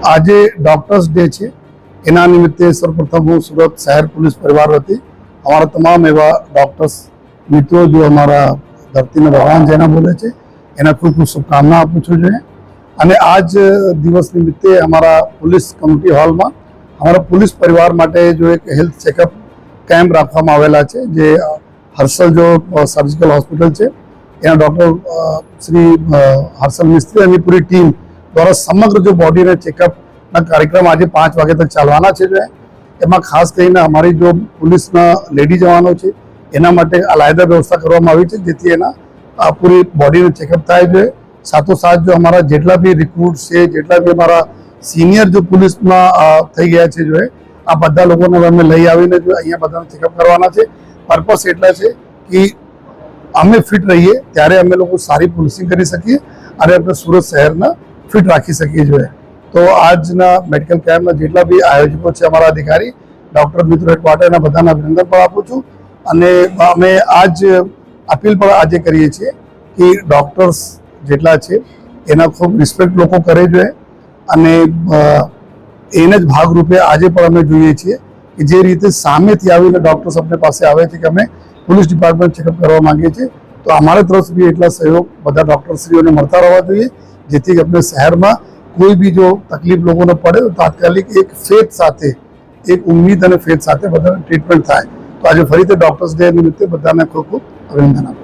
आज doctors day है एना निमित्ते सर्वप्रथम हूँ सूरत शहर पुलिस परिवार वती हमारा तमाम एवं डॉक्टर्स मित्रों जो हमारा धरती ने भगवान जेना बोले छे एना खूब खूब शुभकामना आपू छूँ जो है। आज दिवस निमित्ते हमारा पुलिस कम्युनिटी हॉल में हमारा पुलिस परिवार माटे जो एक हेल्थ चेकअप कैम्प राखवामां आवेला छे जे हर्षल जो सर्जिकल हॉस्पिटल है एना डॉक्टर श्री हर्षल मिस्त्री और पूरी टीम द्वारा समग्र जो बॉडी ने चेकअप ना कार्यक्रम आज 5 वागे तक चालवाना छे जो एमां खास करीने हमारी जो पुलिस लेडी जवानों छे एना माटे अलायदा व्यवस्था करवामां आवी छे जेथी एना पूरी बॉडी ने चेकअप थाय जो साथों साथ जो हमारा जेटला भी रिक्रूट्स छे जेटला भी हमारा सीनियर जो पुलिस में थई गया छे जो आ बधा लोगोने अमे लई आवीने जो अहींया बधाने चेकअप करवाना छे। पर्पस एटला छे कि अमे फिट रहीए त्यारे अमे लोग सारी पुलिसिंग करी सकीए अने अपने सूरत शहर ने फिट राखी सकीए जो है। तो आज मेडिकल कैम्प में जेटला भी आयोजकों है अमरा अधिकारी डॉक्टर मित्र हेडक्वार्टर बधाने अभिनंदन पण आपू छूं अने अमे आज अपील पण आज करीए छीए कि डॉक्टर्स जेटला छे एना खूब रिस्पेक्ट लोको करे जो है अने एने ज भागरूपे आज पण अमे जोईए छीए कि जे रीते सामेथी आवीने डॉक्टर्स अपने पासे आवे छे कि अमे पुलिस डिपार्टमेंट चेकअप करवा मांगीए छीए तो अमारा तरफ से भी एटला सहयोग बधा डॉक्टरश्रीओने मळता रहवा जोईए जेथी अपने शहर में कोई भी जो तकलीफ लोगों ने पड़े तो तात्कालिक एक फेथ साथे एक उम्मीद और फेथ साथे बधाने ट्रीटमेंट थाय। तो आज फरीथी डॉक्टर्स डे निमित्ते बधाने खूब खूब अभिनंदन।